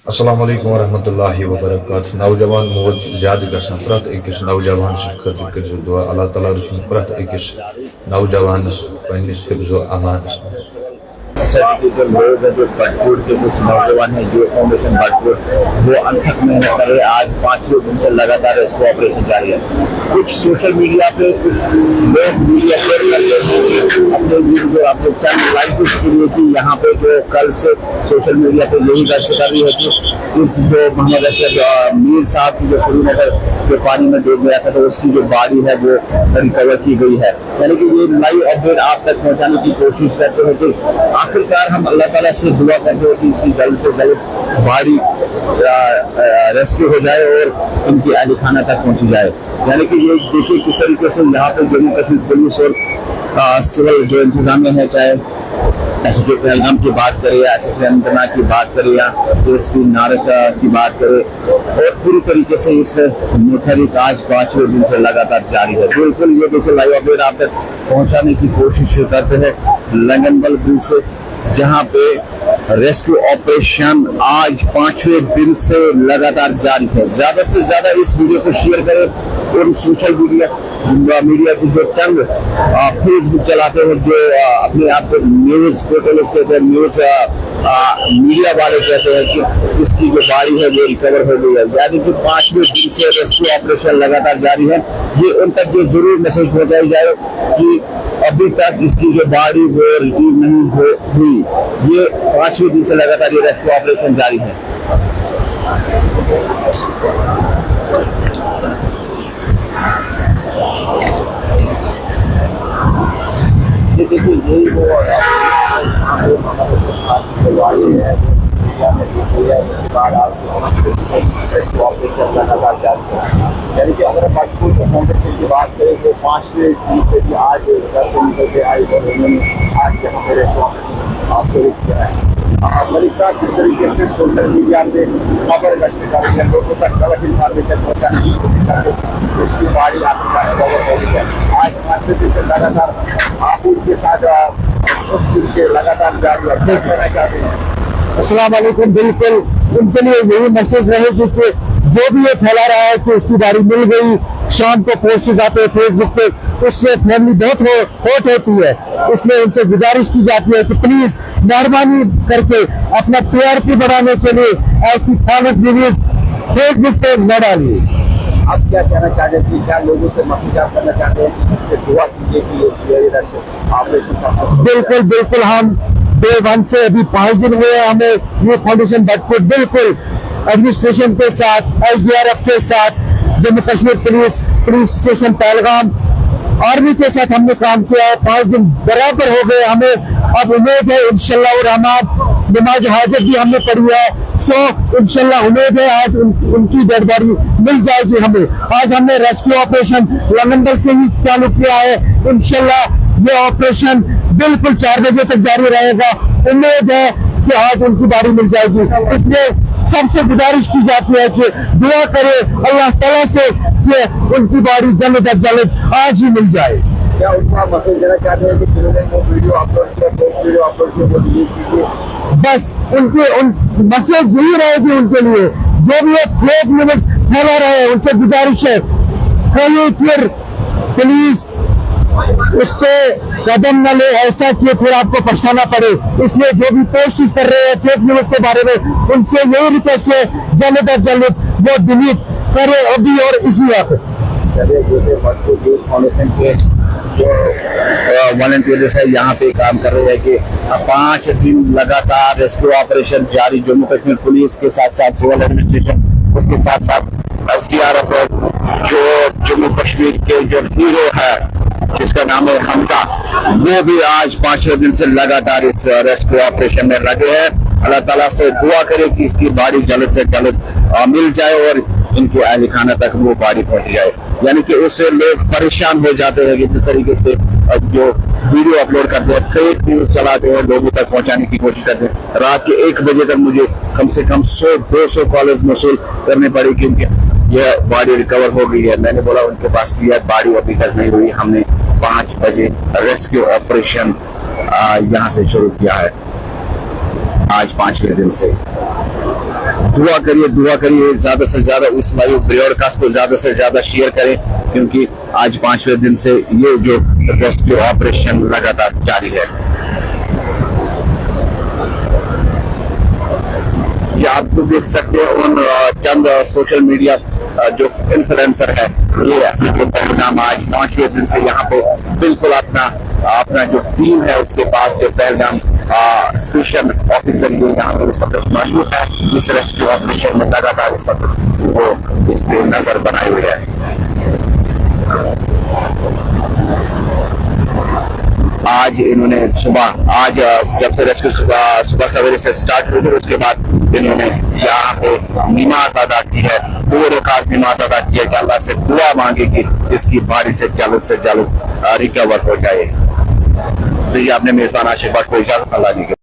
अस्सलाम वालेकुम वरहमतुल्लाहि वबरकातुहू। नौजवान मौज ज़्यादा गसन प्रत अकिस नौजवान खतर कर दुआ अल्लाह ताला रसूल प्रत अकिस नौजवान पन्निस हिफ्ज़ो अमान जो लोग हैं, जो भटपुर के कुछ नौजवान हैं, जो फाउंडेशन भटपुर वो अनथक मेहनत कर रहे हैं। आज 5 दिन से लगातार इसको ऑपरेशन जारी है। कुछ सोशल मीडिया पे कुछ लोग वीडियो अपलोड करते हैं अपने व्यूज और अपने चैनल लाइक्स के लिए कि यहाँ पे जो कल से सोशल मीडिया पे यही दर्ज कर रही है कि इस जो मोहम्मद अशरफ मीर साहब की जो श्रीनगर के पानी में डूब गया था, तो उसकी जो बॉडी है वो रिकवर की गई है। यानी कि ये लाइव अपडेट आप तक पहुँचाने की कोशिश करते हैं कि आखिरकार हम अल्लाह ताला से दुआ करते हैं कि इसकी जल्द से जल्द बॉडी रेस्क्यू हो जाए और इनकी अहल खाना तक पहुंची जाए। यानी कि ये देखिए किस तरीके से यहाँ पे जम्मू कश्मीर पुलिस और सिविल जो इंतजामिया है, चाहे एसएसपी पहलगाम की बात करें या एसएसपी अनंतनाग की बात करें या एसपी नारक की बात करें, और पूरी तरीके से इसमें मुठभेड़ आज 5वें दिन से लगातार जारी है। बिल्कुल ये देखिए लाइव अपडेट आप तक पहुंचाने की कोशिश करते हैं लंगनबल ब्रिज से, जहां पे रेस्क्यू ऑपरेशन आज 5वें दिन से लगातार जारी है। ज्यादा से ज्यादा इस वीडियो को शेयर करें और सोशल मीडिया की जो टंग फेसबुक चलाते हैं, जो अपने आप को न्यूज पोर्टल्स कहते हैं, न्यूज मीडिया वाले कहते हैं कि इसकी जो बॉडी है वो रिकवर हो गई है। यानी कि 5वें दिन से रेस्क्यू ऑपरेशन लगातार जारी है। ये उन तक जो जरूर मैसेज पहुंचाई जाए कि अभी तक इसकी जो बॉडी वो रिसीव नहीं हुई। ये 5वें दिन से लगातार ये रेस्क्यू ऑपरेशन जारी है। ये देखिए यही वो लगातार जारी है। यानी कि अगर भटपुर के फाउंडेशन की बात करें तो 5वें दिन से भी आज घर से निकल के आए और उन्होंने आज यहाँ पे शुरू किया है। मलिक साहब किस तरीके से सोशल मीडिया पे खबर गश्त कर रही है, लोगों तक गलत इन्फॉर्मेशन पहुँचाने की कोशिश करके उसकी बॉडी आपका कवर हो गई है। आज 5वें दिन से लगातार आप उनके साथ उस दिन से लगातार जारी है। क्या कहना चाहते हैं? अस्सलाम वालेकुम। बिल्कुल उनके लिए यही मैसेज रहेगी कि जो भी ये फैला रहा है कि उसकी गाड़ी मिल गई, शाम को पोस्ट आते हैं फेसबुक पे, उससे फैमिली बहुत हर्ट होती है। इसलिए उनसे गुजारिश की जाती है कि प्लीज मेहरबानी करके अपना टीआरपी बढ़ाने के लिए ऐसी फॉल्स न्यूज फेसबुक पे न डालिए। आप क्या कहना चाहते हैं? क्या लोगों से मैसेज आप करना चाहते हैं कि दुआ कीजिए कि ये ऑपरेशन? बिल्कुल बिल्कुल, हम डे 1 से अभी 5 दिन हुए हमें ये फाउंडेशन भटपुर बिल्कुल एडमिनिस्ट्रेशन के साथ, एसडीआरएफ के साथ, Jammu Kashmir police station Pahalgam, army के साथ हमने काम किया है। 5 दिन बराबर हो गए। हमें अब उम्मीद है इंशाल्लाह रहमान नमाज हाजत भी हमने पढ़ी है, सो इंशाल्लाह उम्मीद है आज उनकी डेड बॉडी मिल जाएगी हमें। आज हमने रेस्क्यू ऑपरेशन लंगनबल से ही चालू किया है। इंशाल्लाह ये ऑपरेशन बिल्कुल 4 बजे तक जारी रहेगा। उम्मीद है कि आज उनकी बॉडी मिल जाएगी। इसलिए सबसे गुजारिश की जाती है कि दुआ करे अल्लाह ताला से कि उनकी बॉडी जल्द अज जल्द आज ही मिल जाए। क्या उनका मैसेज देना चाहते हैं कि जिन्होंने वो वीडियो अपलोड किया वो डिलीट कीजिए? बस उनके मैसेज यही रहेगी उनके लिए, जो भी ये फेक न्यूज फैला रहे हैं उनसे गुजारिश है कहीं फिर पुलिस उस पे कदम न ले, ऐसा कि फिर आपको पछताना पड़े। इसलिए जो भी पोस्ट कर रहे हैं फेक न्यूज के बारे में, उनसे यही रिक्वेस्ट है जल्द अज जल्द वो डिलीट करे अभी और इसी वक्त। फाउंडेशन के जो वॉलंटियर्स है यहाँ पे काम कर रहे हैं कि 5 दिन लगातार रेस्क्यू ऑपरेशन जारी, जम्मू कश्मीर पुलिस के साथ साथ सिविल एडमिनिस्ट्रेशन, उसके साथ साथ एसडीआरएफ, जो जम्मू कश्मीर के जो हीरो है जिसका नाम है हमजा, वो भी आज 5वें दिन से लगातार इस रेस्क्यू ऑपरेशन में लगे हैं। अल्लाह ताला से दुआ करें कि इसकी बॉडी जल्द से जल्द मिल जाए और इनके अहल खाना तक वो बॉडी पहुंच जाए। यानी कि उससे लोग परेशान हो जाते हैं कि जिस तरीके से जो वीडियो अपलोड करते हैं, फेक न्यूज चलाते हैं, लोगों तक पहुंचाने की कोशिश करते हैं। रात के 1 बजे तक मुझे कम से कम 100-200 कॉलेज मसूल करने पड़े क्योंकि यह बॉडी रिकवर हो गई है। मैंने बोला उनके पास यह बॉडी अभी तक नहीं हुई। हमने 5 बजे रेस्क्यू ऑपरेशन यहाँ से शुरू किया है आज 5वें दिन से। दुआ करिए ज्यादा से ज्यादा इस लाइव ब्रॉडकास्ट को ज्यादा से ज्यादा शेयर करें, क्योंकि आज 5वें दिन से ये जो रेस्क्यू ऑपरेशन लगातार जारी है। ये आप लोग देख सकते हैं उन चंद सोशल मीडिया जो इन्फ्लुएंसर है, ये पहलगाम आज 5वें दिन से यहाँ पे बिल्कुल अपना जो टीम है उसके पास, जो पहलगाम स्टेशन ऑफिसर ये यहाँ पर इस वक्त मौजूद है, इस रेस्क्यू ऑपरेशन में लगातार इस वक्त वो इस पे नजर बनाए हुए है। आज इन्होंने आज जब से रेस्क्यू सुबह सवेरे से स्टार्ट हुई, उसके बाद इन्होंने यहाँ पे नमाज अदा की है, पूरे खास नमाज अदा की है कि अल्लाह से दुआ मांगे कि इसकी बारी से जल्द रिकवर हो जाए। तो ये आपने मेजबान आशिक भट्ट को इजाजत अल्लाह दी।